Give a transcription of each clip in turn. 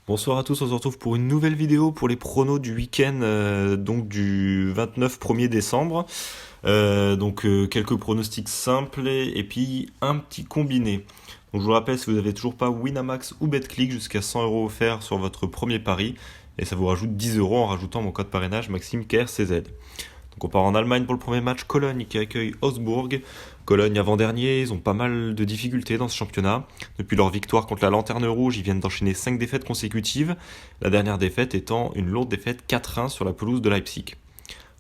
Bonsoir à tous, on se retrouve pour une nouvelle vidéo pour les pronos du week-end, donc du 29 1er décembre. Quelques pronostics simples et puis un petit combiné. Donc je vous rappelle, si vous n'avez toujours pas Winamax ou BetClick, jusqu'à 100 euros offerts sur votre premier pari, et ça vous rajoute 10 euros en rajoutant mon code parrainage Maxime KRCZ. Donc on part en Allemagne pour le premier match, Cologne qui accueille Augsbourg. Cologne avant-dernier, ils ont pas mal de difficultés dans ce championnat. Depuis leur victoire contre la Lanterne Rouge, ils viennent d'enchaîner 5 défaites consécutives, la dernière défaite étant une lourde défaite 4-1 sur la pelouse de Leipzig.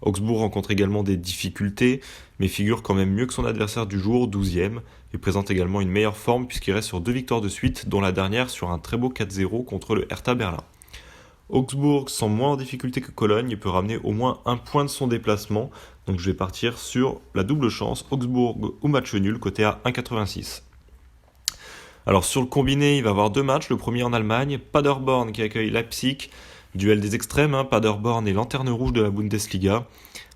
Augsbourg rencontre également des difficultés, mais figure quand même mieux que son adversaire du jour, 12e, et présente également une meilleure forme puisqu'il reste sur 2 victoires de suite, dont la dernière sur un très beau 4-0 contre le Hertha Berlin. Augsbourg sans moins en difficulté que Cologne et peut ramener au moins un point de son déplacement. Donc je vais partir sur la double chance Augsbourg ou match nul côté à 1,86. Alors sur le combiné, il va y avoir deux matchs. Le premier en Allemagne, Paderborn qui accueille Leipzig. Duel des extrêmes, Paderborn est lanterne rouge de la Bundesliga.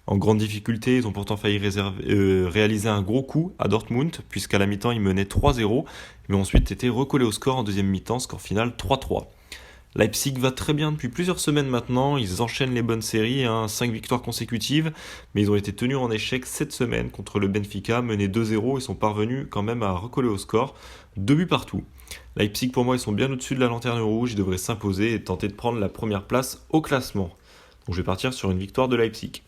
En grande difficulté, ils ont pourtant failli réaliser un gros coup à Dortmund, puisqu'à la mi-temps ils menaient 3-0, mais ont ensuite été recollés au score en deuxième mi-temps, score final 3-3. Leipzig va très bien depuis plusieurs semaines maintenant, ils enchaînent les bonnes séries, 5 victoires consécutives, mais ils ont été tenus en échec cette semaine contre le Benfica, menés 2-0 et sont parvenus quand même à recoller au score, 2 buts partout. Leipzig pour moi ils sont bien au-dessus de la lanterne rouge, ils devraient s'imposer et tenter de prendre la première place au classement. Donc je vais partir sur une victoire de Leipzig.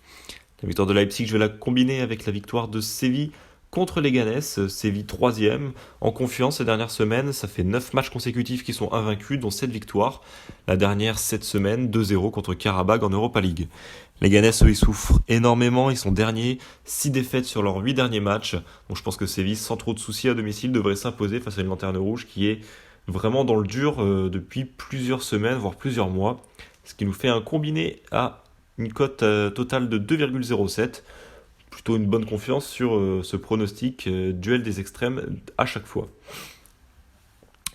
La victoire de Leipzig, je vais la combiner avec la victoire de Séville contre Leganés, Séville 3e, en confiance ces dernières semaines, ça fait 9 matchs consécutifs qui sont invaincus, dont 7 victoires. La dernière cette semaine, 2-0 contre Karabag en Europa League. Leganés, eux, ils souffrent énormément, ils sont derniers, 6 défaites sur leurs 8 derniers matchs. Donc je pense que Séville, sans trop de soucis à domicile, devrait s'imposer face à une lanterne rouge qui est vraiment dans le dur depuis plusieurs semaines, voire plusieurs mois. Ce qui nous fait un combiné à une cote totale de 2,07. Plutôt une bonne confiance sur ce pronostic duel des extrêmes à chaque fois.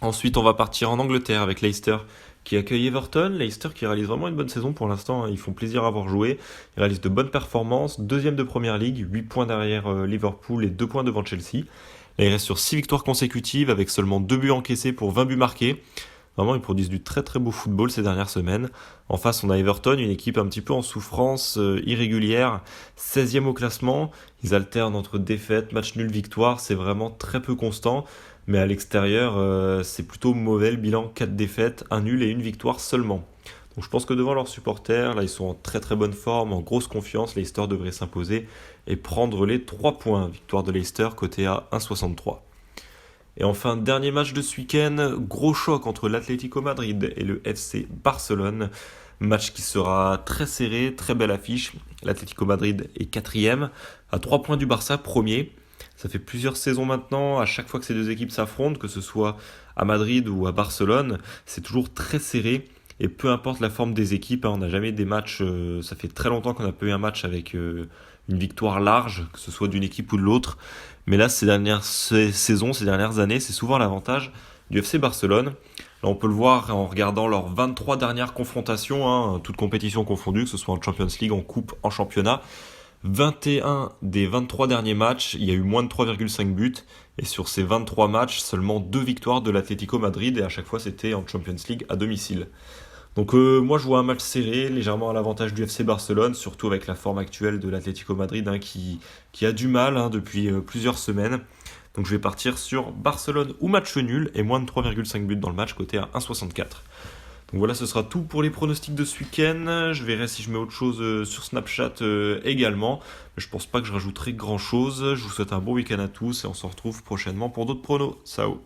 Ensuite, on va partir en Angleterre avec Leicester qui accueille Everton. Leicester qui réalise vraiment une bonne saison pour l'instant. Ils font plaisir à avoir joué. Ils réalisent de bonnes performances. Deuxième de Première Ligue, 8 points derrière Liverpool et 2 points devant Chelsea. Là, ils restent sur 6 victoires consécutives avec seulement 2 buts encaissés pour 20 buts marqués. Vraiment, ils produisent du très très beau football ces dernières semaines. En face, on a Everton, une équipe un petit peu en souffrance, irrégulière, 16e au classement. Ils alternent entre défaites, match nul, victoire. C'est vraiment très peu constant. Mais à l'extérieur, c'est plutôt mauvais. Le bilan, 4 défaites, un nul et une victoire seulement. Donc je pense que devant leurs supporters, là ils sont en très très bonne forme, en grosse confiance. Leicester devrait s'imposer et prendre les 3 points. Victoire de Leicester côté à 1,63. Et enfin, dernier match de ce week-end, gros choc entre l'Atlético Madrid et le FC Barcelone. Match qui sera très serré, très belle affiche. L'Atlético Madrid est quatrième, à 3 points du Barça, premier. Ça fait plusieurs saisons maintenant, à chaque fois que ces deux équipes s'affrontent, que ce soit à Madrid ou à Barcelone, c'est toujours très serré. Et peu importe la forme des équipes, on n'a jamais des matchs, ça fait très longtemps qu'on n'a pas eu un match avec une victoire large, que ce soit d'une équipe ou de l'autre. Mais là, ces dernières saisons, ces dernières années, c'est souvent l'avantage du FC Barcelone. Là, on peut le voir en regardant leurs 23 dernières confrontations, toutes compétitions confondues, que ce soit en Champions League, en Coupe, en Championnat. 21 des 23 derniers matchs, il y a eu moins de 3,5 buts. Et sur ces 23 matchs, seulement 2 victoires de l'Atlético Madrid. Et à chaque fois, c'était en Champions League à domicile. Donc moi je vois un match serré, légèrement à l'avantage du FC Barcelone, surtout avec la forme actuelle de l'Atlético Madrid qui a du mal depuis plusieurs semaines. Donc je vais partir sur Barcelone ou match nul et moins de 3,5 buts dans le match côté à 1,64. Donc voilà, ce sera tout pour les pronostics de ce week-end. Je verrai si je mets autre chose sur Snapchat également. Mais je pense pas que je rajouterai grand chose. Je vous souhaite un bon week-end à tous et on se retrouve prochainement pour d'autres pronos. Ciao.